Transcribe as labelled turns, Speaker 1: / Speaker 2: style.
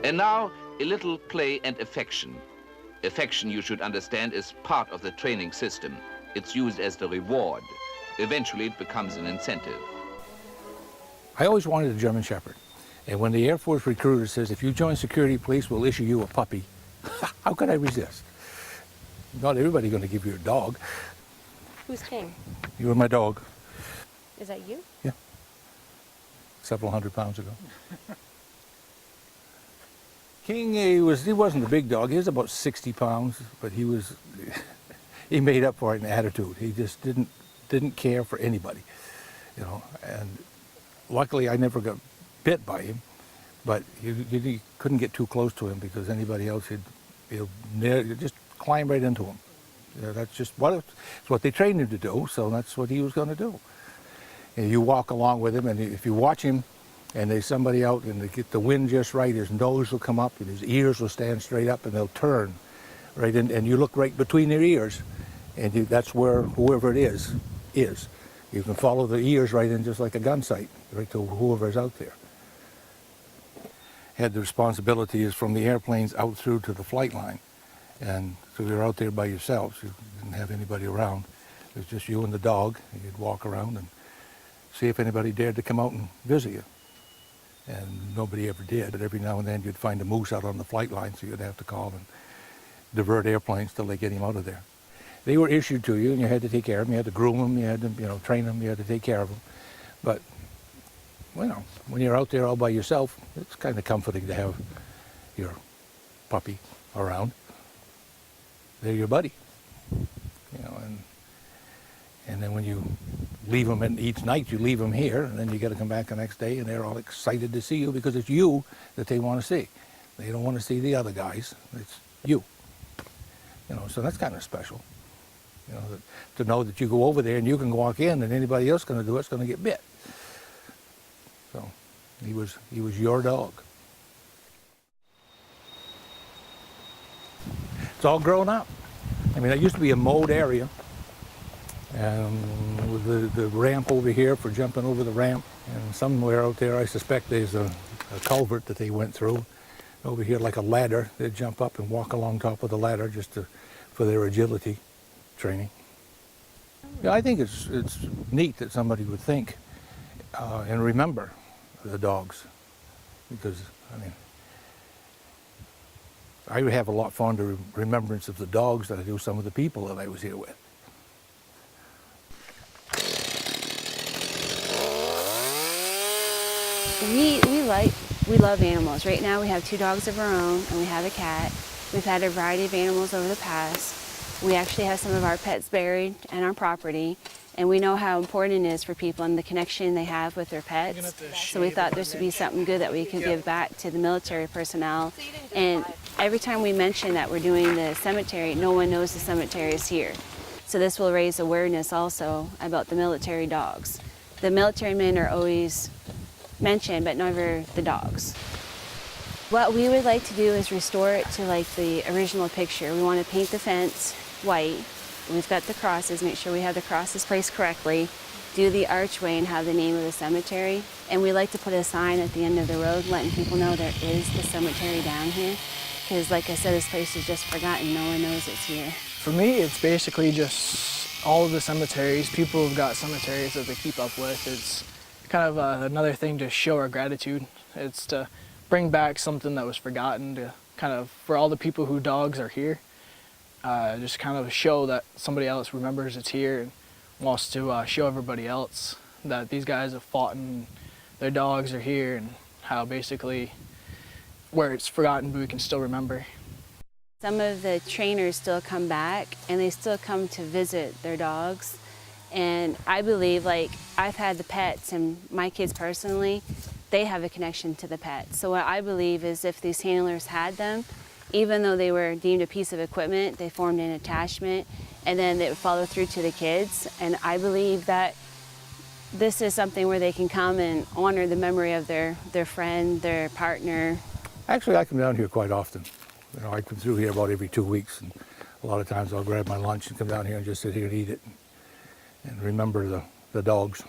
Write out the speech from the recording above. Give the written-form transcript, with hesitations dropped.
Speaker 1: And now, a little play and affection. Affection, you should understand, is part of the training system. It's used as the reward. Eventually, it becomes an incentive.
Speaker 2: I always wanted a German Shepherd. And when the Air Force recruiter says, if you join security police, we'll issue you a puppy, how could I resist? Not everybody's going to give you a dog.
Speaker 3: Who's King?
Speaker 2: You were my dog.
Speaker 3: Is that you?
Speaker 2: Yeah. Several hundred pounds ago. King, he wasn't a big dog. He was about 60 pounds, but he made up for it in attitude. He just didn't care for anybody, you know. And luckily, I never got bit by him, but you couldn't get too close to him because anybody else, he'll just climb right into him. You know, that's just what they trained him to do, so that's what he was going to do. And you walk along with him, and if you watch him, and there's somebody out, and they get the wind just right, his nose will come up, and his ears will stand straight up, and they'll turn right in, and you look right between their ears, and that's where whoever it is. You can follow the ears right in just like a gun sight, right to whoever's out there. Had the responsibilities from the airplanes out through to the flight line. And so you're out there by yourselves. You didn't have anybody around. It was just you and the dog. You'd walk around and see if anybody dared to come out and visit you. And nobody ever did. But every now and then you'd find a moose out on the flight line, so you'd have to call and divert airplanes till they get him out of there. They were issued to you, and you had to take care of them. You had to groom them. You had to, train them. You had to take care of them. But, when you're out there all by yourself, it's kind of comforting to have your puppy around. They're your buddy, and then when you leave them, and each night you leave them here, and then you got to come back the next day, and they're all excited to see you because it's you that they want to see. They don't want to see the other guys. It's you. So that's kind of special. To know that you go over there and you can walk in, and anybody else going to do it's going to get bit. So he was your dog. It's all grown up. It used to be a mowed area, and with the ramp over here for jumping over the ramp, and somewhere out there I suspect there's a culvert that they went through. Over here like a ladder, they'd jump up and walk along top of the ladder just for their agility training. Yeah, I think it's neat that somebody would think and remember the dogs, because I would have a lot fonder remembrance of the dogs than I do some of the people that I was here with.
Speaker 3: We love animals. Right now we have 2 dogs of our own, and we have a cat. We've had a variety of animals over the past. We actually have some of our pets buried on our property, and we know how important it is for people and the connection they have with their pets. So we thought this would be something good that we could give back to the military personnel. And every time we mention that we're doing the cemetery, no one knows the cemetery is here. So this will raise awareness also about the military dogs. The military men are always mentioned, but never the dogs. What we would like to do is restore it to like the original picture. We want to paint the fence white. We've got the crosses, make sure we have the crosses placed correctly, do the archway and have the name of the cemetery. And we like to put a sign at the end of the road letting people know there is the cemetery down here. Because like I said, this place is just forgotten. No one knows it's here.
Speaker 4: For me, it's basically just all of the cemeteries. People have got cemeteries that they keep up with. It's kind of another thing to show our gratitude. It's to bring back something that was forgotten, to kind of, for all the people who dogs are here, just kind of show that somebody else remembers it's here and wants to show everybody else that these guys have fought and their dogs are here, and how basically where it's forgotten but we can still remember.
Speaker 3: Some of the trainers still come back and they still come to visit their dogs. And I believe, like, I've had the pets, and my kids personally, they have a connection to the pets. So what I believe is if these handlers had them, even though they were deemed a piece of equipment, they formed an attachment, and then it would follow through to the kids. And I believe that this is something where they can come and honor the memory of their friend, their partner.
Speaker 2: Actually, I come down here quite often. I come through here about every 2 weeks, and a lot of times I'll grab my lunch and come down here and just sit here and eat it and remember the dogs.